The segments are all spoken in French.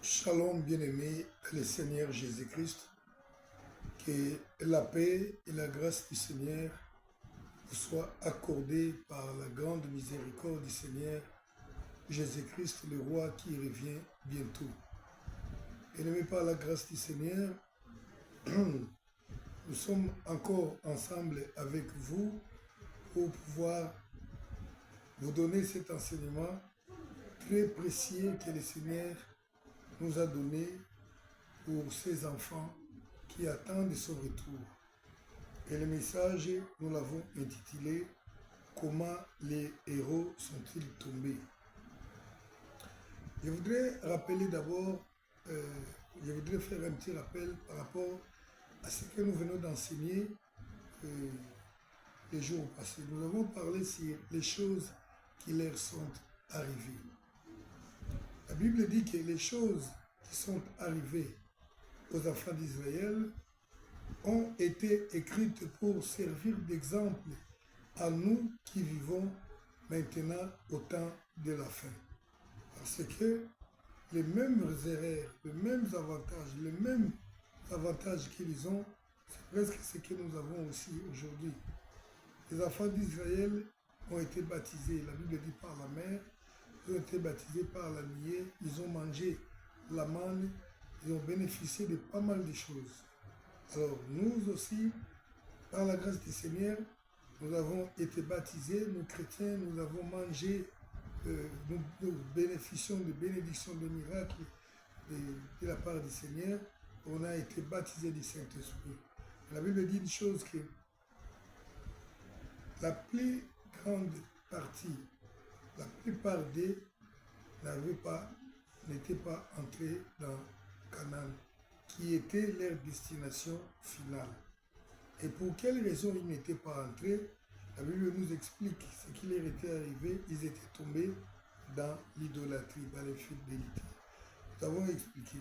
Shalom bien-aimés, le Seigneur Jésus-Christ, que la paix et la grâce du Seigneur vous soient accordées par la grande miséricorde du Seigneur Jésus-Christ, le roi qui revient bientôt. Bien-aimés, par la grâce du Seigneur, nous sommes encore ensemble avec vous pour pouvoir vous donner cet enseignement très précieux que le Seigneur nous a donné pour ses enfants qui attendent son retour. Et le message, nous l'avons intitulé « Comment les héros sont-ils tombés ?» Je voudrais rappeler d'abord, je voudrais faire un petit rappel par rapport à ce que nous venons d'enseigner les jours passés. Nous avons parlé sur les choses qui leur sont arrivées. La Bible dit que les choses qui sont arrivées aux enfants d'Israël ont été écrites pour servir d'exemple à nous qui vivons maintenant au temps de la fin. Parce que les mêmes erreurs, les mêmes avantages qu'ils ont, c'est presque ce que nous avons aussi aujourd'hui. Les enfants d'Israël ont été baptisés, la Bible dit par la mer, ils ont été baptisés par la nuée, ils ont mangé la manne, ils ont bénéficié de pas mal de choses. Alors nous aussi, par la grâce du Seigneur, nous avons été baptisés, nous chrétiens, nous avons mangé, nous bénéficions de bénédictions, de miracles de la part du Seigneur. On a été baptisés du Saint-Esprit. La Bible dit une chose que la plus grande partie, la plupart d'eux n'étaient pas entrés dans Canaan, qui était leur destination finale. Et pour quelles raisons ils n'étaient pas entrés? La Bible nous explique ce qui leur était arrivé. Ils étaient tombés dans l'idolâtrie, dans l'infidélité. Nous avons expliqué.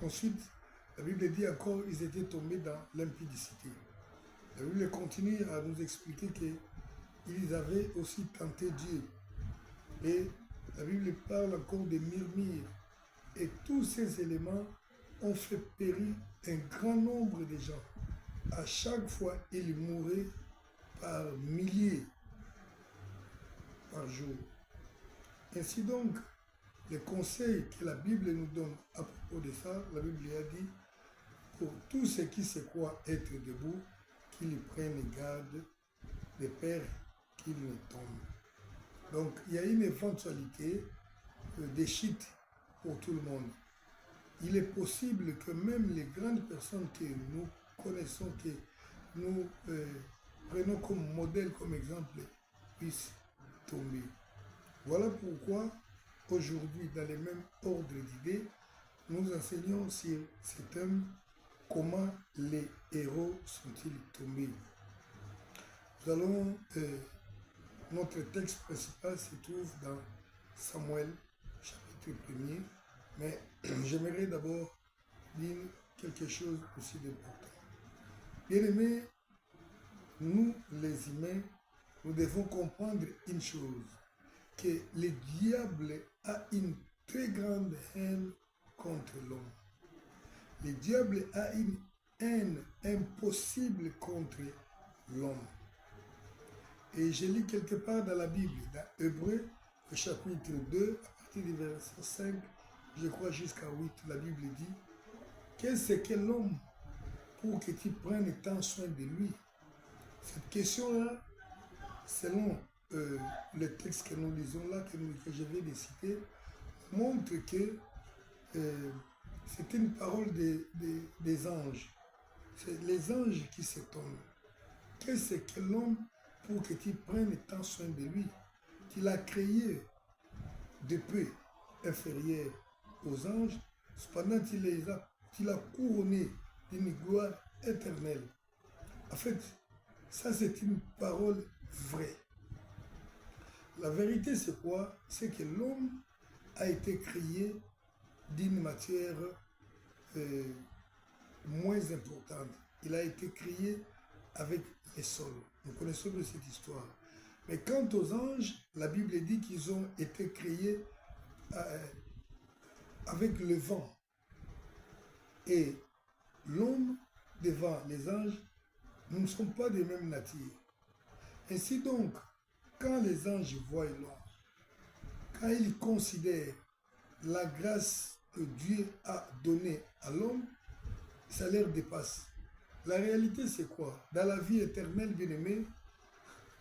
Ensuite, la Bible dit encore qu'ils étaient tombés dans l'impudicité. La Bible continue à nous expliquer qu'ils avaient aussi tenté Dieu. Et la Bible parle encore des murmures. Et tous ces éléments ont fait périr un grand nombre de gens. À chaque fois, ils mouraient par milliers par jour. Ainsi donc, les conseils que la Bible nous donne à propos de ça, la Bible a dit, pour tous ceux qui se croient être debout, qu'ils prennent garde de peur qu'ils ne tombent. Donc, il y a une éventualité de chute pour tout le monde. Il est possible que même les grandes personnes que nous connaissons, que nous prenons comme modèle, comme exemple, puissent tomber. Voilà pourquoi aujourd'hui, dans les mêmes ordres d'idées, nous enseignons sur ce thème « Comment les héros sont-ils tombés ?» Nous allons, notre texte principal se trouve dans Samuel, chapitre 1er, mais j'aimerais d'abord dire quelque chose aussi d'important. Bien-aimés, nous les humains, nous devons comprendre une chose, que le diable a une très grande haine contre l'homme. Le diable a une haine impossible contre l'homme. Et je lis quelque part dans la Bible, dans Hébreux, au chapitre 2, à partir du verset 5, je crois jusqu'à 8, la Bible dit, qu'est-ce que l'homme pour que tu prennes tant soin de lui? Cette question-là, selon le texte que nous lisons là, que je vais de citer, montre que c'est une parole des anges. C'est les anges qui se tombent. Qu'est-ce que l'homme pour que tu prennes tant soin de lui? Tu l'as créé de peu inférieur aux anges, cependant tu l'as couronné d'une gloire éternelle. En fait, ça c'est une parole vraie. La vérité c'est quoi? C'est que l'homme a été créé d'une matière moins importante. Il a été créé avec les sols. Nous connaissons de cette histoire. Mais quant aux anges, la Bible dit qu'ils ont été créés avec le vent et l'homme devant les anges, nous ne sommes pas de même nature. Ainsi donc, quand les anges voient l'homme, quand ils considèrent la grâce que Dieu a donnée à l'homme, ça leur dépasse. La réalité, c'est quoi? Dans la vie éternelle, bien-aimés,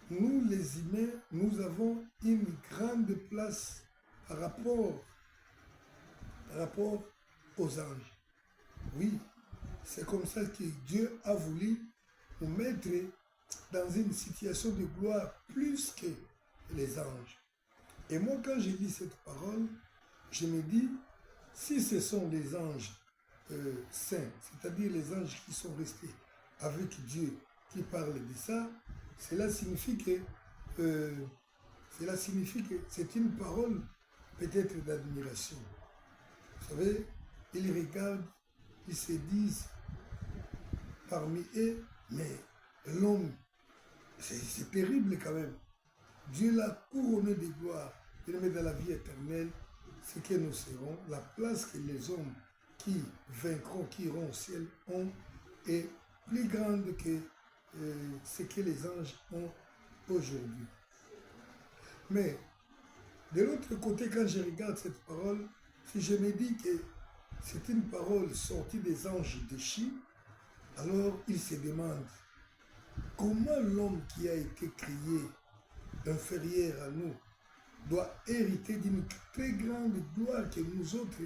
nous, les humains, nous avons une grande place par rapport aux anges. Oui, c'est comme ça que Dieu a voulu nous mettre dans une situation de gloire plus que les anges. Et moi, quand je lis cette parole, je me dis, si ce sont les anges saints, c'est-à-dire les anges qui sont restés avec Dieu, qui parlent de ça, cela signifie que c'est une parole peut-être d'admiration. Vous savez, ils regardent, ils se disent parmi eux, mais l'homme, c'est terrible quand même. Dieu l'a couronné de gloire. Il met dans la vie éternelle ce que nous serons, la place que les hommes qui vaincront, qui iront au ciel ont, est plus grande que ce que les anges ont aujourd'hui. Mais de l'autre côté, quand je regarde cette parole, si je me dis que c'est une parole sortie des anges déchus, alors il se demande comment l'homme qui a été créé inférieur à nous doit hériter d'une très grande gloire que nous autres,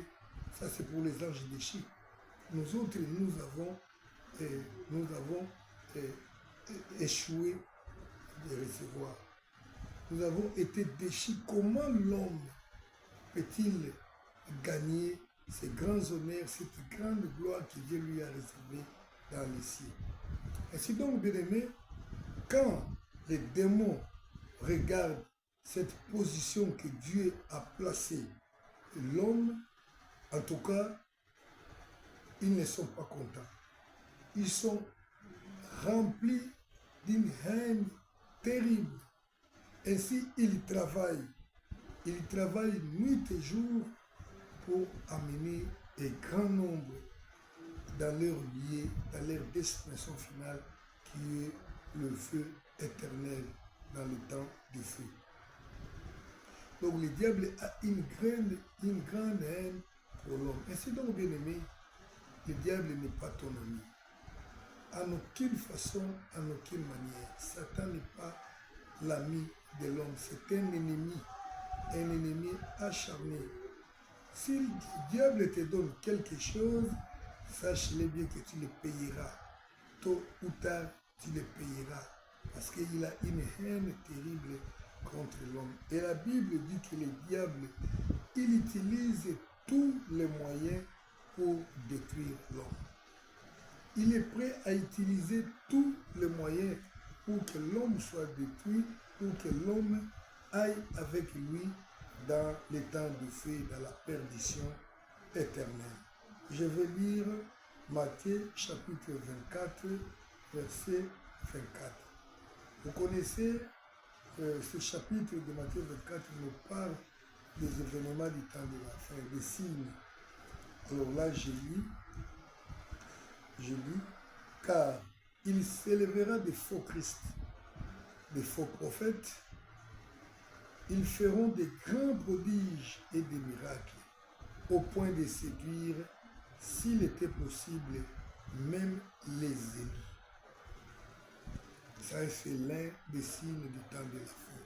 ça c'est pour les anges déchus, nous autres, nous avons échoué de recevoir. Nous avons été déchus. Comment l'homme peut-il gagner ces grands honneurs, cette grande gloire que Dieu lui a réservée dans les cieux? Ainsi donc, bien-aimés, quand les démons regardent cette position que Dieu a placée l'homme, en tout cas, ils ne sont pas contents. Ils sont remplis d'une haine terrible. Ainsi, ils travaillent nuit et jour pour amener un grand nombre dans leur lieu, dans leur destination finale, qui est le feu éternel dans le temps du feu. Donc le diable a une grande haine pour l'homme. Ainsi donc, bien aimé, le diable n'est pas ton ami. En aucune façon, en aucune manière. Satan n'est pas l'ami de l'homme. C'est un ennemi acharné. Si le diable te donne quelque chose, sache-le bien que tu le payeras. Tôt ou tard, tu le payeras. Parce qu'il a une haine terrible contre l'homme. Et la Bible dit que le diable, il utilise tous les moyens pour détruire l'homme. Il est prêt à utiliser tous les moyens pour que l'homme soit détruit, pour que l'homme aille avec lui dans les temps de feu, dans la perdition éternelle. Je vais lire Matthieu chapitre 24, verset 24. Vous connaissez ce chapitre de Matthieu 24 nous parle des événements du temps de la fin, des signes. Alors là, je lis, car il s'élèvera des faux Christ, des faux prophètes, ils feront des grands prodiges et des miracles, au point de séduire, s'il était possible, même les élus. Ça, c'est l'un des signes du temps de la fin.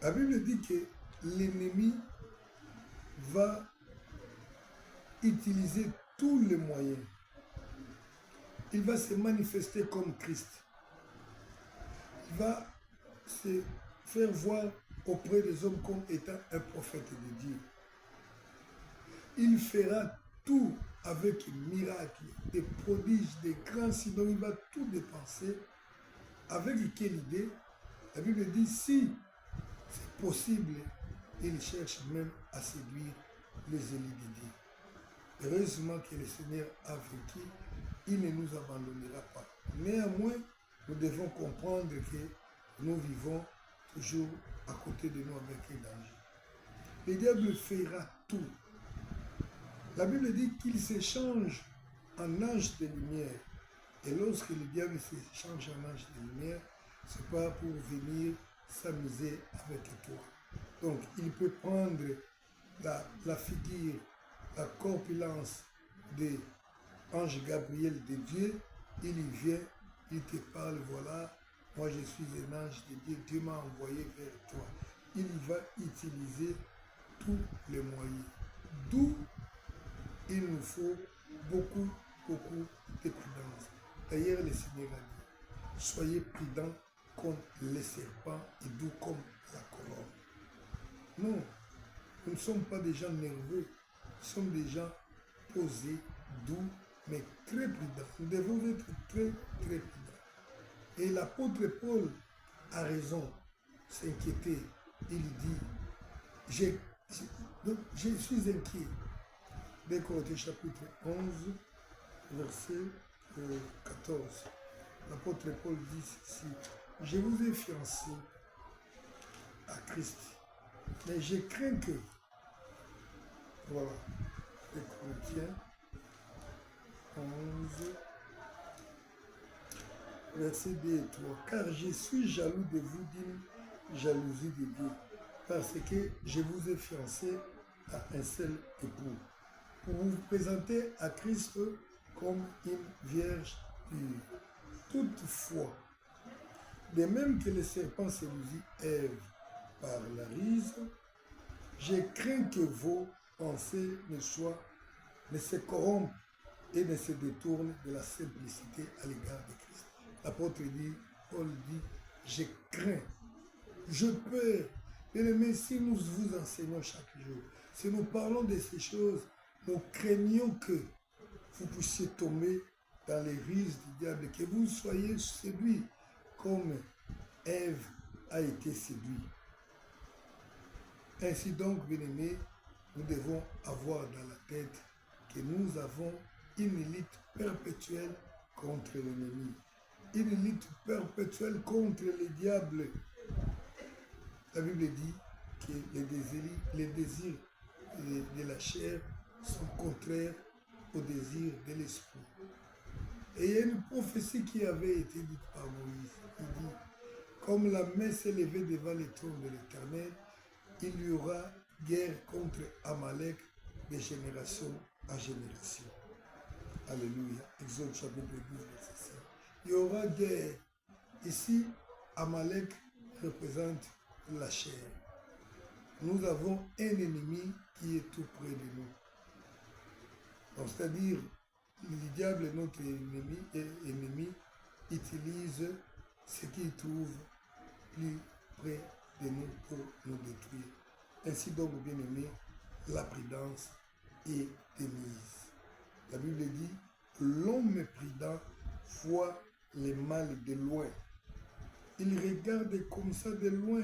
La Bible dit que l'ennemi va utiliser tous les moyens. Il va se manifester comme Christ. Il va se faire voir auprès des hommes comme étant un prophète de Dieu. Il fera tout avec miracles, des prodiges, des grands signes. Il va tout dépenser. Avec quelle idée? La Bible dit, si c'est possible, il cherche même à séduire les élus de Dieu. Heureusement que le Seigneur a vaincu, il ne nous abandonnera pas. Néanmoins, nous devons comprendre que nous vivons toujours à côté de nous avec un danger. Le diable fera tout La Bible dit qu'il s'échange en ange de lumière. Et lorsque le diable s'échange en ange de lumière, ce n'est pas pour venir s'amuser avec toi. Donc, il peut prendre la figure, la corpulence de l'ange Gabriel de Dieu. Il y vient, il te parle, voilà, moi je suis un ange de Dieu, Dieu m'a envoyé vers toi. Il va utiliser tous les moyens. D'où il nous faut beaucoup de prudence. D'ailleurs, le Seigneur a dit, soyez prudents comme les serpents et doux comme la colombe. Non, nous ne sommes pas des gens nerveux, nous sommes des gens posés, doux, mais très prudents. Nous devons être très prudents. Et l'apôtre Paul a raison, s'inquiéter. Il dit, je suis inquiet. Dès Corinthiens chapitre 11, verset 14. L'apôtre Paul dit ceci, je vous ai fiancé à Christ, mais je crains que, voilà, les Corinthiens 11, verset 2 et 3, car je suis jaloux de vous d'une jalousie de Dieu, parce que je vous ai fiancé à un seul époux, pour vous présenter à Christ comme une vierge pure. Toutefois, de même que le serpent séduisit Ève par la ruse, je crains que vos pensées ne se corrompent et ne se détournent de la simplicité à l'égard de Christ. L'apôtre dit, Paul dit, je crains, je peur. Bien-aimés, si nous vous enseignons chaque jour, si nous parlons de ces choses, nous craignons que vous puissiez tomber dans les ruses du diable, que vous soyez séduits comme Ève a été séduite. Ainsi donc, bien-aimés, nous devons avoir dans la tête que nous avons une lutte perpétuelle contre l'ennemi, une lutte perpétuelle contre le diable. La Bible dit que les désirs de la chair sont contraires aux désirs de l'esprit. Et il y a une prophétie qui avait été dite par Moïse. Il dit, comme la main s'est levée devant le trône de l'Éternel, il y aura guerre contre Amalek de génération à génération. Alléluia. Exode chapitre 12, verset 5. Il y aura guerre. Ici, Amalek représente la chair. Nous avons un ennemi qui est tout près de nous. Donc, c'est-à-dire, le diable, notre ennemi, utilise ce qu'il trouve plus près de nous pour nous détruire. Ainsi donc, bien-aimés, la prudence est mise. La Bible dit, l'homme prudent voit les mal de loin. Il regarde comme ça de loin.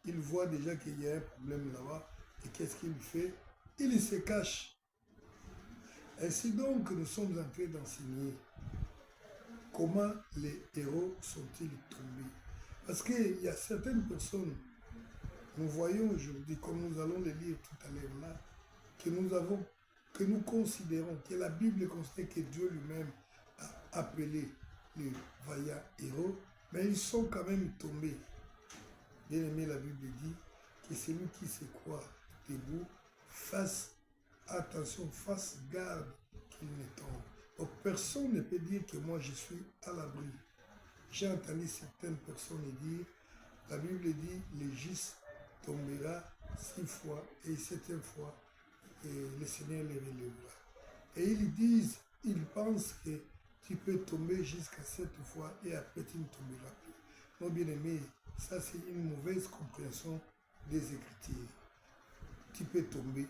Il voit déjà qu'il y a un problème là-bas. Et qu'est-ce qu'il fait? Il se cache. Ainsi donc, nous sommes en train d'enseigner comment les héros sont-ils tombés. Parce qu'il y a certaines personnes, nous voyons aujourd'hui, comme nous allons le lire tout à l'heure là, que nous considérons, que la Bible considère que Dieu lui-même a appelé les vaillants héros, mais ils sont quand même tombés. Bien aimé, la Bible dit que celui qui se croit debout, fasse attention, fasse garde qu'il ne tombe. Donc personne ne peut dire que moi je suis à l'abri. J'ai entendu certaines personnes dire, la Bible dit, le juste tombera 6 fois et 7e fois, et le Seigneur les relèvera. Et ils disent, ils pensent que tu peux tomber jusqu'à 7 fois et après tu ne tomberas plus. Non, bien aimé, ça c'est une mauvaise compréhension des Écritures. Tu peux tomber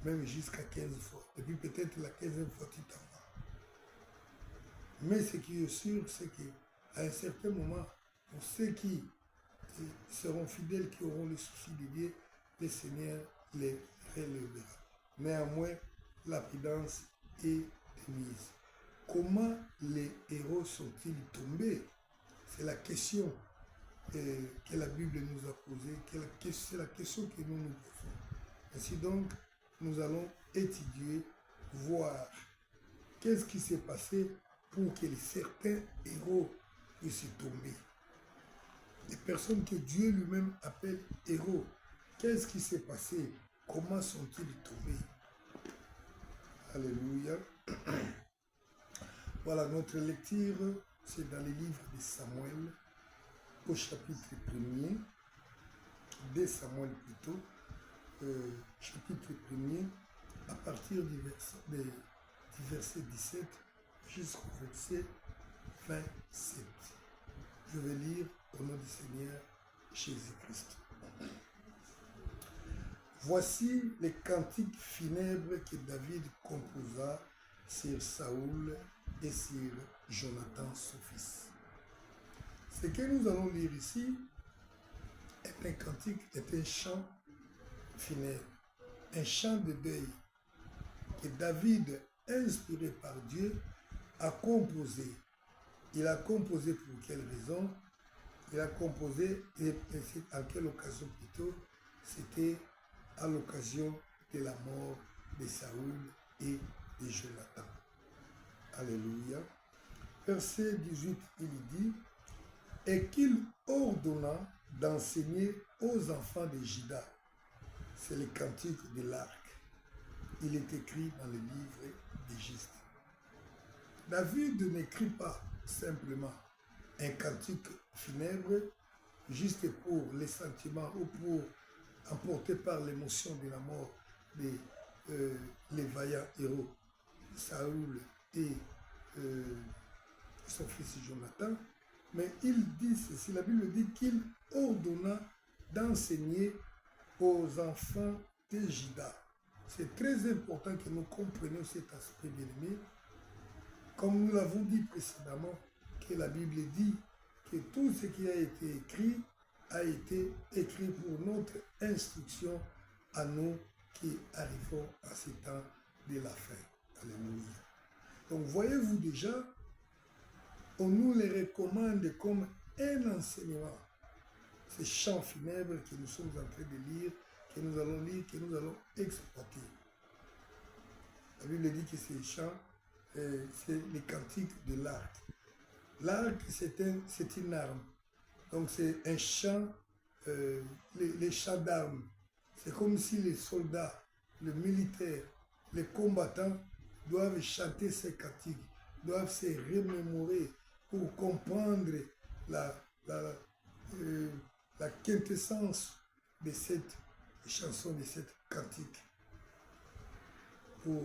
même jusqu'à 15 fois. Et puis peut-être la 15e fois tu t'en vas. Mais ce qui est sûr, c'est qu'à un certain moment, pour ceux qui seront fidèles, qui auront le souci de Dieu, le Seigneur les relèvera. Néanmoins, la prudence est mise. Comment les héros sont-ils tombés? C'est la question que la Bible nous a posée, c'est la question que nous nous posons. Ainsi donc, nous allons étudier voir qu'est-ce qui s'est passé pour que certains héros puissent tomber. Les personnes que Dieu lui-même appelle héros, qu'est-ce qui s'est passé? Comment sont-ils tombés? Alléluia. Voilà, notre lecture, c'est dans les livres de Samuel, au chapitre 1er, de Samuel plutôt, chapitre 1er, à partir du verset 17 jusqu'au verset 27. Je vais lire au nom du Seigneur Jésus-Christ. Voici les cantiques funèbres que David composa sur Saoul et sur Jonathan, son fils. Ce que nous allons lire ici est un cantique, est un chant funèbre, un chant de deuil que David, inspiré par Dieu, a composé. Il a composé pour quelle raison? Il a composé, et à quelle occasion plutôt? C'était à l'occasion de la mort de Saoul et de Jonathan. Alléluia. Verset 18, il dit, et qu'il ordonna d'enseigner aux enfants de Juda. C'est le cantique de l'arc. Il est écrit dans le livre d'Égypte. David n'écrit pas simplement un cantique funèbre juste pour les sentiments ou pour emporté par l'émotion de la mort de les vaillants héros Saoul et son fils Jonathan, mais il dit ceci, la Bible dit qu'il ordonna d'enseigner aux enfants de Juda. C'est très important que nous comprenions cet aspect bien-aimé. Comme nous l'avons dit précédemment, que la Bible dit que tout ce qui a été écrit a été écrit pour notre instruction à nous qui arrivons à ce temps de la fin. Alléluia. Donc voyez-vous déjà, on nous les recommande comme un enseignement. Ces chants funèbres que nous sommes en train de lire, que nous allons lire, que nous allons exploiter. La Bible dit que ces chants, c'est les cantiques de l'arc. L'arc, c'est une arme. Donc c'est un chant, les chants d'armes. C'est comme si les soldats, les militaires, les combattants doivent chanter ces cantiques, doivent se remémorer pour comprendre la quintessence de cette chanson, de cette cantique, pour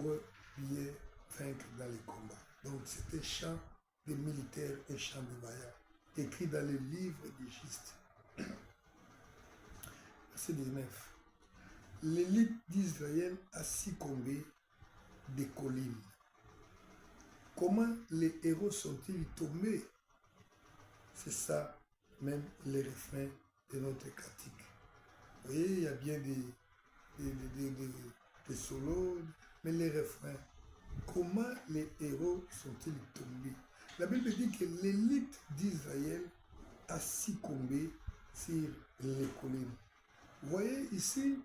bien vaincre dans les combats. Donc c'était chant des militaires et chant des vaillants, écrit dans le livre d'Égypte. Verset 19. L'élite d'Israël a succombé des collines. Comment les héros sont-ils tombés? C'est ça, même les refrains de notre cantique. Vous voyez, il y a bien des solos, mais les refrains. Comment les héros sont-ils tombés? La Bible dit que l'élite d'Israël a succombé sur les collines. Vous voyez, ici,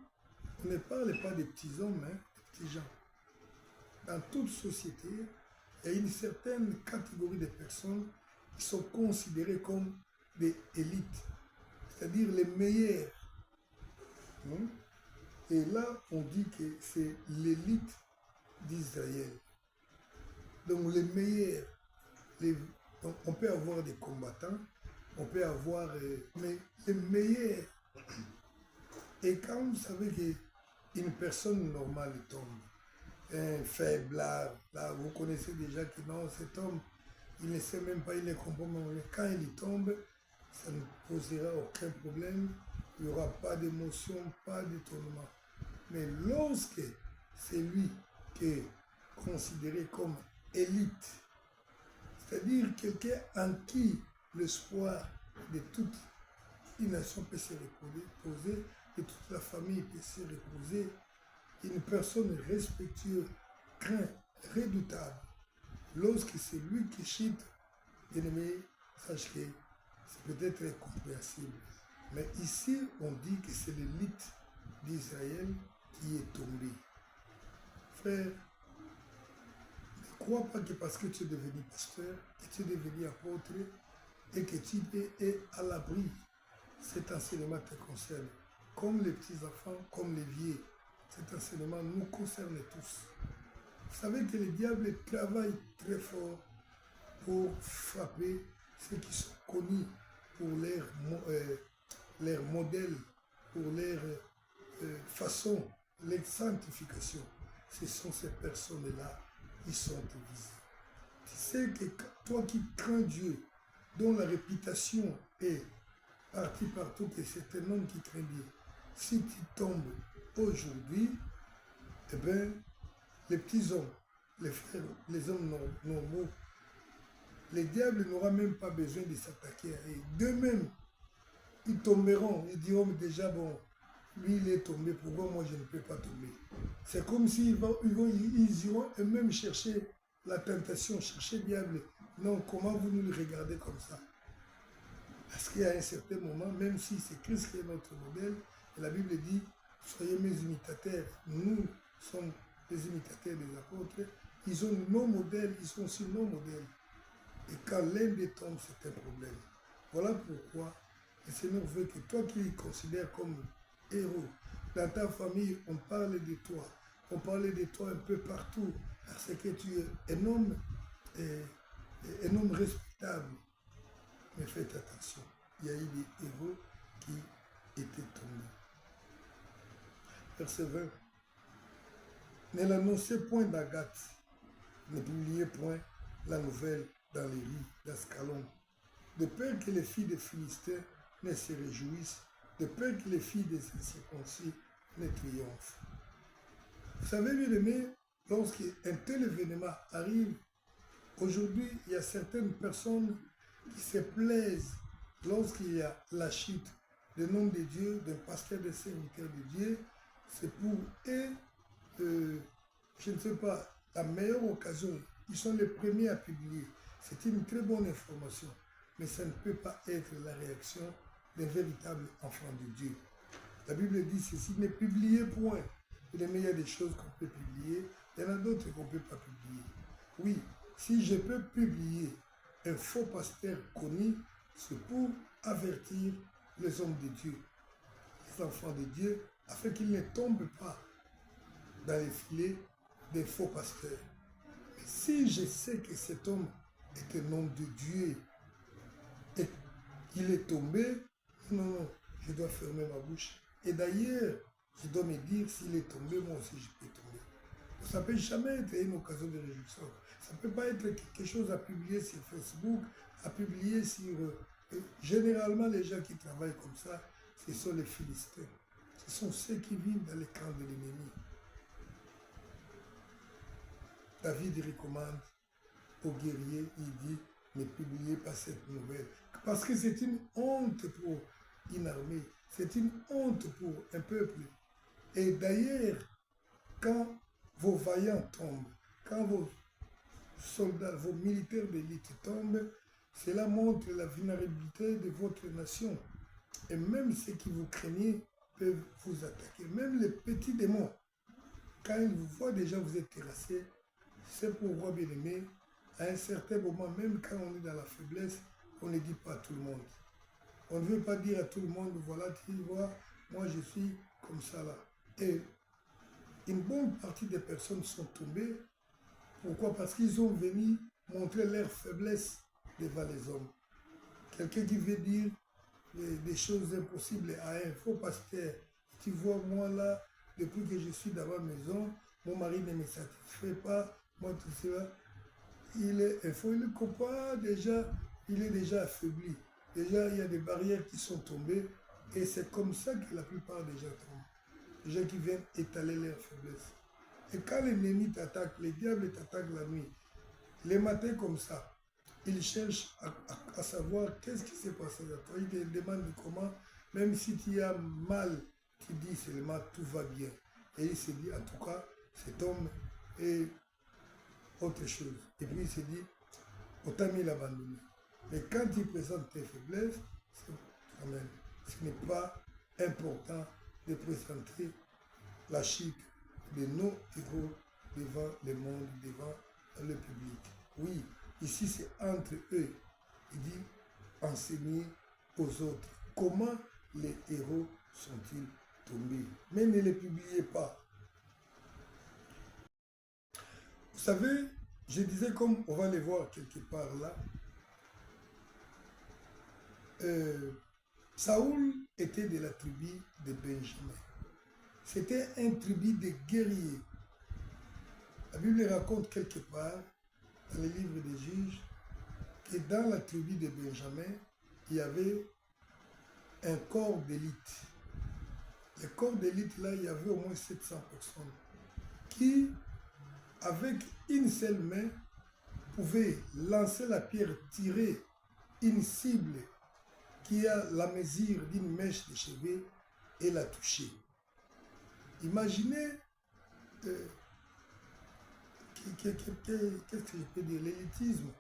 on ne parle pas des petits hommes, hein, des petits gens. Dans toute société, il y a une certaine catégorie de personnes qui sont considérées comme des élites, c'est-à-dire les meilleurs. Et là, on dit que c'est l'élite d'Israël. Donc les meilleurs, donc on peut avoir des combattants, on peut avoir, mais les meilleurs. Et quand vous savez qu'une personne normale tombe, un faible, là, vous connaissez déjà que non, cet homme, il ne sait même pas, il ne comprend même pas. Quand il tombe, ça ne posera aucun problème, il n'y aura pas d'émotion, pas d'étonnement. Mais lorsque c'est lui qui est considéré comme élite, c'est-à-dire quelqu'un en qui l'espoir de toute une nation peut se reposer, de toute la famille peut se reposer, une personne respectueuse, craint, redoutable, lorsque c'est lui qui chute, bien aimé, sache que c'est peut-être incompréhensible. Mais ici, on dit que c'est l'élite d'Israël qui est tombée. Frère, crois pas que parce que tu es devenu pasteur, que tu es devenu apôtre et que tu es à l'abri, cet enseignement te concerne. Comme les petits-enfants, comme les vieux, cet enseignement nous concerne tous. Vous savez que le diable travaille très fort pour frapper ceux qui sont connus pour leur modèle, pour leur façon, leur sanctification. Ce sont ces personnes-là qui sont divisées. Tu sais que toi qui crains Dieu, dont la réputation est partie partout, que c'est un homme qui craint Dieu, si tu tombes aujourd'hui, eh bien, les petits hommes, les frères, les hommes normaux, les diables n'auront même pas besoin de s'attaquer à eux. D'eux-mêmes, ils tomberont, ils diront déjà, bon, lui il est tombé, pourquoi moi je ne peux pas tomber? C'est comme s'ils ils iront eux-mêmes chercher la tentation, chercher le diable. Non, comment vous nous le regardez comme ça? Parce qu'il y a un certain moment, même si c'est Christ qui est notre modèle, et la Bible dit, soyez mes imitateurs, nous sommes les imitateurs des apôtres, ils ont nos modèles, ils sont aussi nos modèles. Et quand l'un des tombe, c'est un problème. Voilà pourquoi le Seigneur veut que toi qui les considères comme héros, dans ta famille, on parle de toi. On parle de toi un peu partout, parce que tu es un homme respectable. Mais faites attention, il y a eu des héros qui étaient tombés. Verset 20. Ne l'annoncez point d'Agathe, ne publiez point la nouvelle dans les rues d'Ascalon, de peur que les filles des Philistins ne se réjouissent, de peur que les filles des incirconcis ne triomphent. Vous savez, bien aimé, lorsqu'un tel événement arrive, aujourd'hui, il y a certaines personnes qui se plaisent lorsqu'il y a la chute du nom de Dieu, d'un pasteur, de serviteur de Dieu. C'est pour eux, je ne sais pas, la meilleure occasion. Ils sont les premiers à publier. C'est une très bonne information, mais ça ne peut pas être la réaction d'un véritable enfant de Dieu. La Bible dit ceci, ne publiez point. Il est meilleur des choses qu'on peut publier, il y en a d'autres qu'on ne peut pas publier. Oui, si je peux publier un faux pasteur connu, c'est pour avertir les hommes de Dieu, les enfants de Dieu, afin qu'ils ne tombent pas dans les filets des faux pasteurs. Mais si je sais que cet homme est un homme de Dieu et qu'il est tombé, non, je dois fermer ma bouche. Et d'ailleurs, je dois me dire, s'il est tombé, moi aussi je peux tomber. Ça ne peut jamais être une occasion de réjouissance. Ça ne peut pas être quelque chose à publier sur Facebook, à publier sur... généralement, les gens qui travaillent comme ça, ce sont les Philistins. Ce sont ceux qui vivent dans les camps de l'ennemi. David recommande aux guerriers, il dit, ne publiez pas cette nouvelle. Parce que c'est une honte pour une armée, c'est une honte pour un peuple. Et d'ailleurs, quand vos vaillants tombent, quand vos soldats, vos militaires d'élite tombent, cela montre la vulnérabilité de votre nation. Et même ceux qui vous craignez peuvent vous attaquer. Même les petits démons, quand ils vous voient déjà vous êtes terrassé, c'est pourquoi, bien aimé, à un certain moment, même quand on est dans la faiblesse, on ne dit pas à tout le monde. On ne veut pas dire à tout le monde, voilà, tu vois, moi je suis comme ça là. Et une bonne partie des personnes sont tombées. Pourquoi? Parce qu'ils ont venu montrer leur faiblesse devant les hommes. Quelqu'un qui veut dire des choses impossibles à un faux pasteur. Tu vois, moi là, depuis que je suis dans ma maison, mon mari ne me satisfait pas, moi tout cela. Il est faux, il ne comprend déjà, il est déjà affaibli. Déjà, il y a des barrières qui sont tombées et c'est comme ça que la plupart des gens tombent. Les gens qui viennent étaler leur faiblesse. Et quand l'ennemi t'attaque, le diable t'attaque la nuit, les matins comme ça, il cherche à savoir qu'est-ce qui s'est passé à toi. Il te demande comment, même si tu as mal, tu dis seulement tout va bien. Et il se dit, en tout cas, cet homme est autre chose. Et puis il se dit, autant mieux l'abandonner. Mais quand il présente tes faiblesses, ce n'est pas important de présenter la chute de nos héros devant le monde, devant dans le public. Oui, ici c'est entre eux. Il dit enseigner aux autres. Comment les héros sont-ils tombés? Mais ne les publiez pas. Vous savez, je disais, comme on va les voir quelque part là, Saoul était de la tribu de Benjamin. C'était un tribu de guerriers. La Bible raconte quelque part, dans les livres des juges, que dans la tribu de Benjamin, il y avait un corps d'élite. Le corps d'élite, là, il y avait au moins 700 personnes qui, avec une seule main, pouvaient lancer la pierre, tirer une cible qui a la mesure d'une mèche de cheveux et la toucher. Imaginez, qu'est-ce que je peux dire, l'élitisme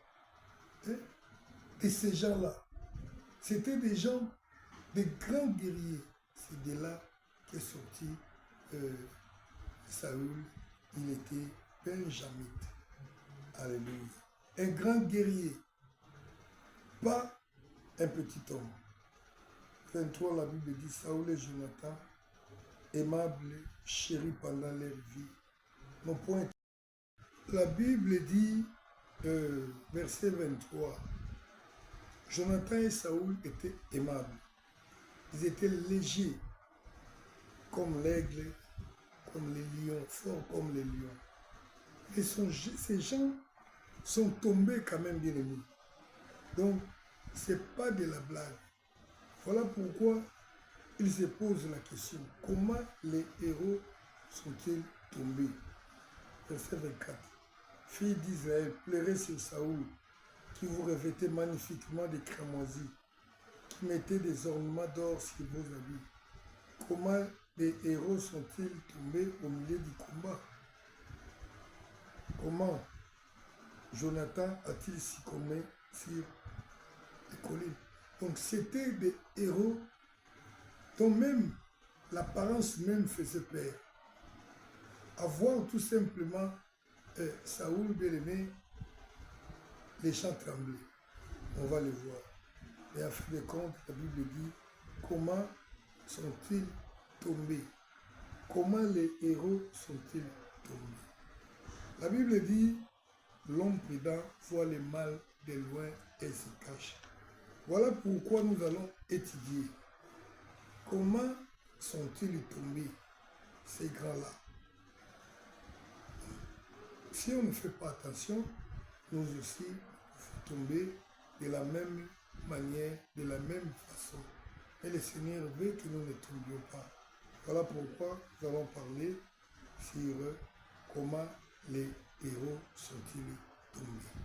de ces gens-là. C'était des gens, des grands guerriers. C'est de là qu'est sorti Saoul. Il était benjamite. Alléluia. Un grand guerrier, pas un petit homme. 23, la Bible dit Saoul et Jonathan, aimables, chéris pendant leur vie. Mon point. La Bible dit, verset 23, Jonathan et Saoul étaient aimables. Ils étaient légers, comme l'aigle, comme les lions, forts comme les lions. Et ces gens sont tombés quand même bien aimés. Donc, ce n'est pas de la blague. Voilà pourquoi il se pose la question, comment les héros sont-ils tombés? Verset 24. Filles d'Israël, pleurez sur Saoul, qui vous revêtait magnifiquement de cramoisis, qui mettait des ornements d'or sur vos habits. Comment les héros sont-ils tombés au milieu du combat? Comment Jonathan a-t-il succombé sur les collines? Donc c'était des héros dont même l'apparence même faisait peur. À voir tout simplement Saoul bien-aimé, les champs tremblaient. On va le voir. Mais à fin de compte, la Bible dit comment sont-ils tombés? Comment les héros sont-ils tombés? La Bible dit l'homme prudent voit le mal de loin et se cache. Voilà pourquoi nous allons étudier comment sont-ils tombés, ces grands-là. Si on ne fait pas attention, nous aussi, nous tomber de la même manière, de la même façon. Et le Seigneur veut que nous ne tombions pas. Voilà pourquoi nous allons parler sur comment les héros sont-ils tombés.